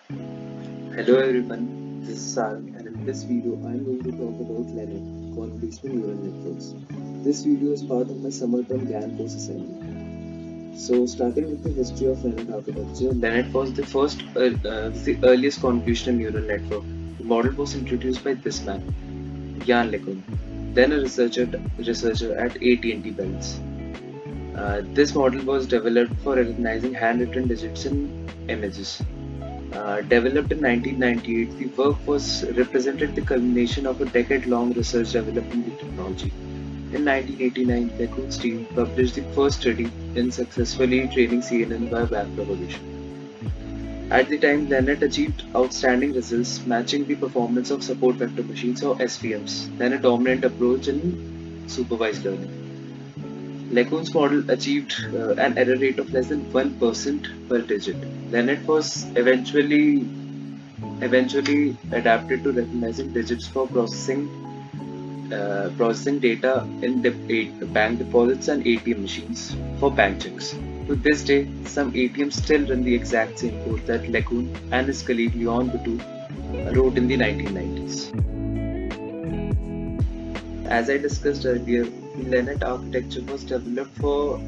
Hello everyone, this is Sarang, and in this video I am going to talk about LeNet, convolutional neural networks. This video is part of my summer term GAN course assignment. So starting with the history of LeNet architecture, LeNet was the earliest convolutional neural network. The model was introduced by this man, Yann LeCun, then a researcher at AT&T Bells. This model was developed for recognizing handwritten digits in images. Developed in 1998, the work was represented the culmination of a decade-long research developing the technology. In 1989, LeCun's team published the first study in successfully training CNN by backpropagation. At the time, LeNet achieved outstanding results, matching the performance of support vector machines or SVMs, then a dominant approach in supervised learning. LeCun's model achieved an error rate of less than 1% per digit. LeNet was eventually adapted to recognizing digits for processing data in bank deposits and ATM machines for bank checks. To this day, some ATMs still run the exact same code that LeCun and his colleague Leon Boutou wrote in the 1990s. As I discussed earlier, the LeNet architecture was developed for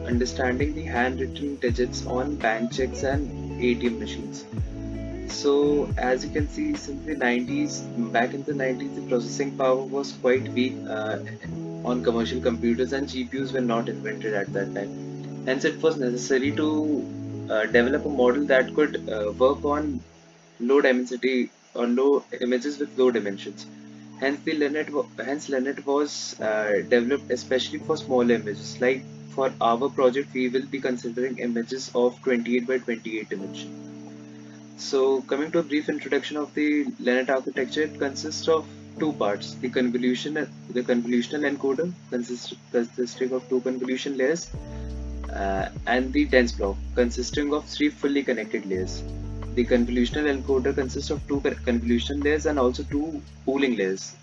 understanding the handwritten digits on bank checks and ATM machines. So as you can see, since the 90s, back in the 90s, the processing power was quite weak on commercial computers, and GPUs were not invented at that time. Hence, it was necessary to develop a model that could work on low dimensity or low images with low dimensions. Hence LeNet was developed especially for small images. Like for our project, we will be considering images of 28 by 28 image. So, coming to a brief introduction of the LeNet architecture, it consists of two parts: the convolutional encoder, consisting of two convolution layers, and the dense block, consisting of three fully connected layers. The convolutional encoder consists of two convolution layers and also two pooling layers.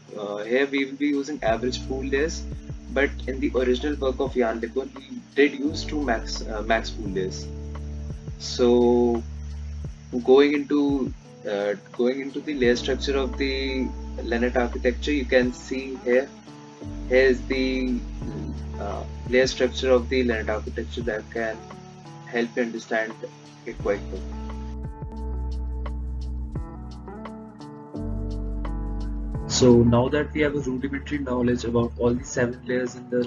Here we will be using average pool layers, but in the original work of Yann LeCun, he did use two max pool layers. So going into the layer structure of the LeNet architecture, you can see here. Here is the layer structure of the LeNet architecture that can help you understand it quite well. So now that we have a rudimentary knowledge about all the seven layers in the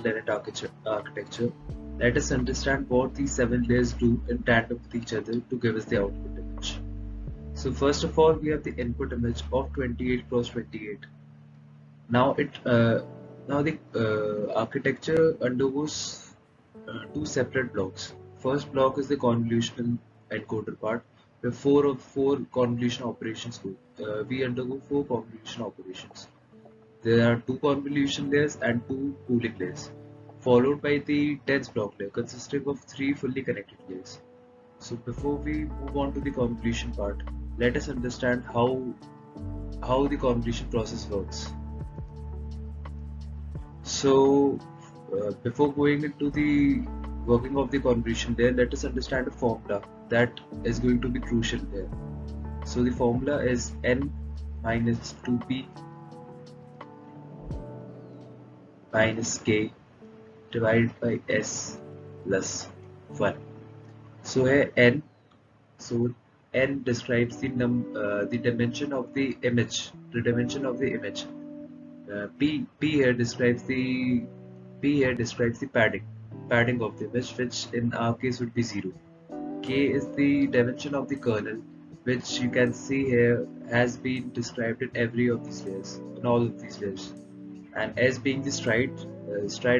architecture, let us understand what these seven layers do in tandem with each other to give us the output image. So first of all, we have the input image of 28 cross 28. Now the architecture undergoes two separate blocks. First block is the convolutional encoder part, where four convolution operations go. We undergo four convolution operations. There are two convolution layers and two pooling layers, followed by the dense block layer consisting of three fully connected layers. So before we move on to the convolution part, let us understand how the convolution process works. So, before going into the working of the convolution layer, let us understand a formula that is going to be crucial there. So, the formula is n minus 2p minus k divided by s plus 1. So, here n, so n describes the dimension of the image, the dimension of the image. P here describes the padding of the image, which in our case would be 0. K is the dimension of the kernel, which you can see here has been described in every of these layers, in all of these layers. And S being the stride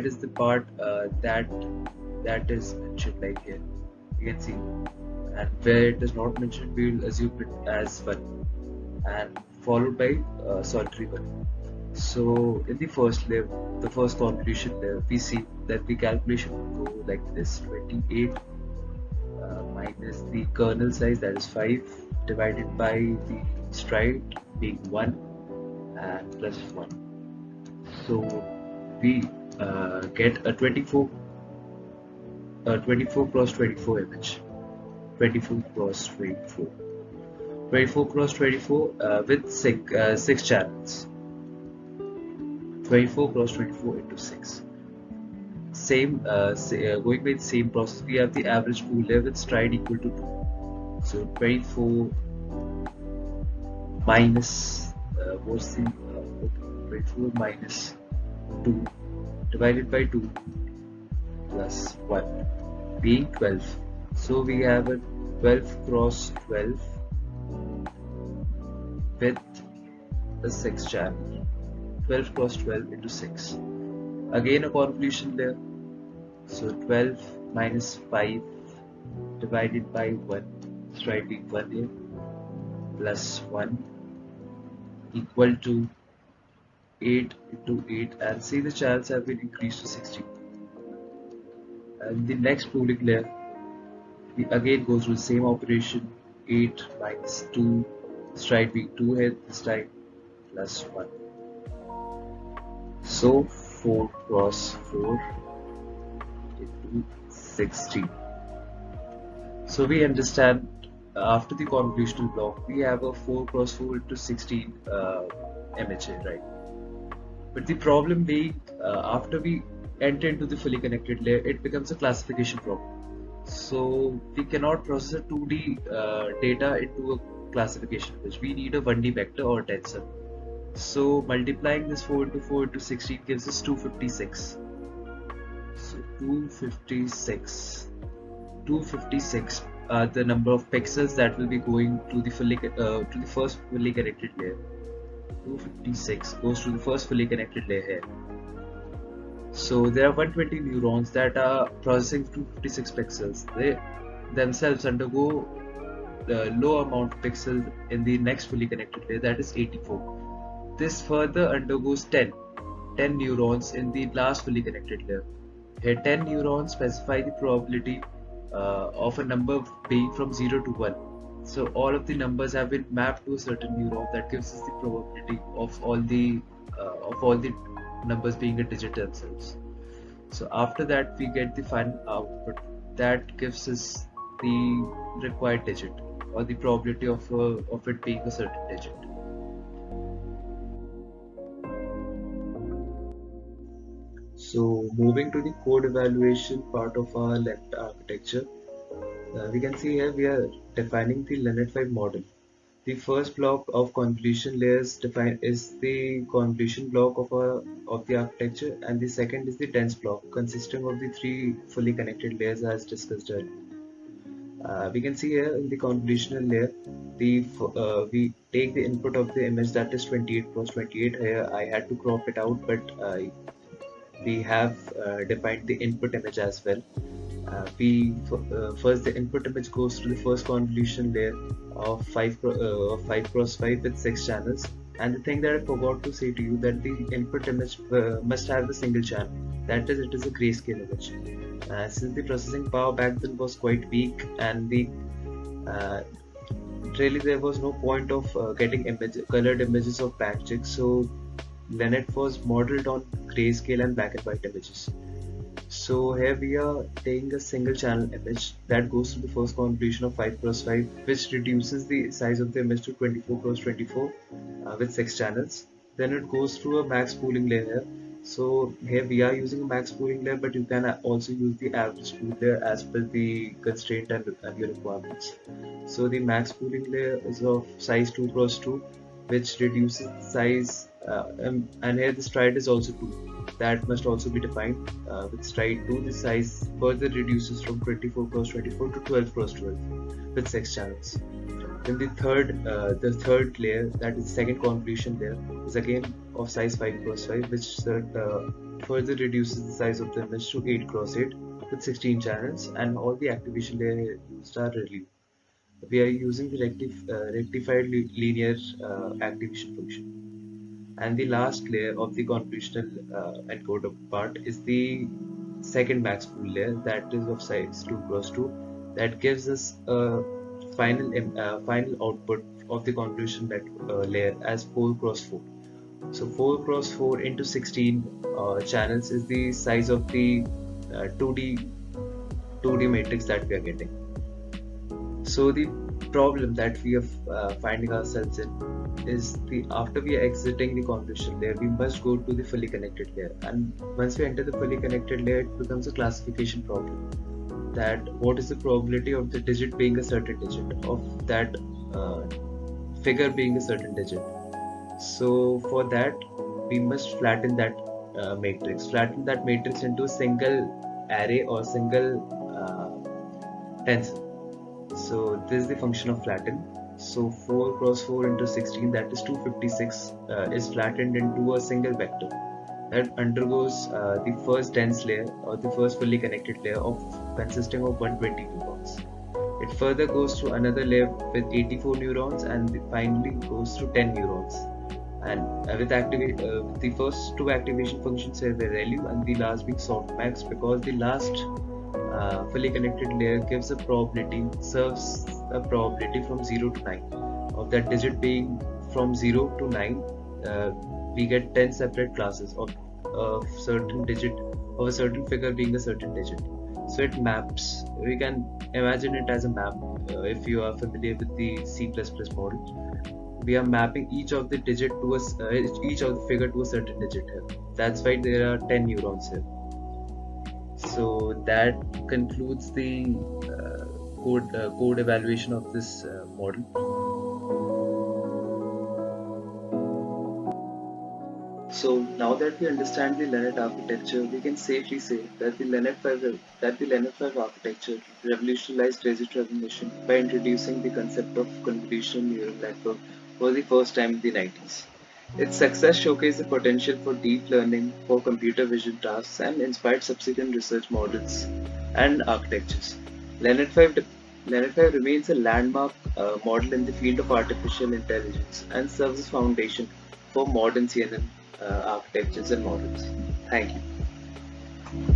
is the part that is mentioned like here. You can see, and where it is not mentioned, we will assume it as 1, and followed by solitary 1. So in the first layer, the first convolution layer, we see that the calculation will go like this: 28 minus the kernel size, that is 5, divided by the stride being 1 and plus 1. So we get a 24 cross 24 image. 24 cross 24. 24 cross 24 with six channels. 24 cross 24 into 6. Going by the same process, we have the average pool layer with stride equal to 2. So 24 minus what's the 24 minus 2 divided by 2 plus 1 being 12. So we have a 12 cross 12 with a 6 channel. 12 cross 12 into 6. Again a convolution layer. So 12 minus 5 divided by 1, stride being 1 here, plus 1 equal to 8 into 8, and see the channels have been increased to 16. And the next pooling layer, we again go through the same operation. 8 minus 2, stride being 2 here this time, plus 1. So 4 cross 4 into 16. So we understand after the convolutional block, we have a 4 cross 4 into 16 image here, right? But the problem being, after we enter into the fully connected layer, it becomes a classification problem. So we cannot process a 2D data into a classification image. We need a 1D vector or tensor. So multiplying this 4 into 4 into 16 gives us 256. So 256 are the number of pixels that will be going to the first fully connected layer. 256 goes to the first fully connected layer here. So there are 120 neurons that are processing 256 pixels. They themselves undergo the low amount of pixels in the next fully connected layer, that is 84. This further undergoes 10 neurons in the last fully connected layer. Here 10 neurons specify the probability of a number being from 0 to 1. So all of the numbers have been mapped to a certain neuron that gives us the probability of all the numbers being a digit themselves. So after that we get the final output that gives us the required digit or the probability of it being a certain digit. So moving to the code evaluation part of our LeNet architecture, we can see here we are defining the LeNet-5 model. The first block of convolution layers is the convolution block of the architecture, and the second is the dense block consisting of the three fully connected layers as discussed earlier. We can see here in the convolutional layer, we take the input of the image that is 28 cross 28. Here I had to crop it out, but we have defined the input image as well. First the input image goes to the first convolution layer of 5 cross 5 with 6 channels, and the thing that I forgot to say to you, that the input image must have a single channel, that is, it is a grayscale image. Since the processing power back then was quite weak, and uh, really there was no point of getting colored images of backchecks, so LeNet was modeled on grayscale and black and white images. So here we are taking a single channel image that goes to the first convolution of 5 cross 5, which reduces the size of the image to 24 cross 24 with 6 channels. Then it goes through a max pooling layer. So here we are using a max pooling layer, but you can also use the average pool layer as per the constraint and your requirements. So the max pooling layer is of size 2 cross 2, which reduces the size, and here the stride is also 2. That must also be defined. With stride 2, the size further reduces from 24 cross 24 to 12 cross 12 with 6 channels. Then the third layer, that is the second convolution layer, is again of size 5 cross 5, which further reduces the size of the image to 8 cross 8 with 16 channels, and all the activation layer used are relief. We are using the rectified linear activation function. And the last layer of the convolutional encoder part is the second max pool layer, that is of size 2 cross 2, that gives us a final output of the convolution layer as 4 cross 4. So 4 cross 4 into 16 channels is the size of the 2D matrix that we are getting. So the problem that we are finding ourselves in is the after we are exiting the convolution layer, we must go to the fully connected layer. And once we enter the fully connected layer, it becomes a classification problem. That what is the probability of the digit being a certain digit, of that uh, figure being a certain digit. So for that, we must flatten that flatten that matrix into a single array or single tensor. So this is the function of flatten. So 4 cross 4 into 16, that is 256, is flattened into a single vector that undergoes the first dense layer or the first fully connected layer of consisting of 120 neurons. It further goes through another layer with 84 neurons and finally goes through 10 neurons. And the first two activation functions here were ReLU and the last being softmax, because the last fully connected layer gives a probability, serves a probability from 0 to 9 of that digit being from 0 to 9. We get 10 separate classes of a certain digit, of a certain figure being a certain digit. So it maps, we can imagine it as a map. If you are familiar with the C++ model, we are mapping each of the digit to each of the figure to a certain digit here. That's why there are 10 neurons here. So that concludes the code evaluation of this model. So now that we understand the LeNet architecture, we can safely say that the LeNet-5 architecture revolutionized digit recognition by introducing the concept of convolutional neural network for the first time in the 90s. Its success showcased the potential for deep learning for computer vision tasks and inspired subsequent research models and architectures. LeNet-5 LeNet-5 remains a landmark model in the field of artificial intelligence and serves as foundation for modern CNN architectures and models. Thank you.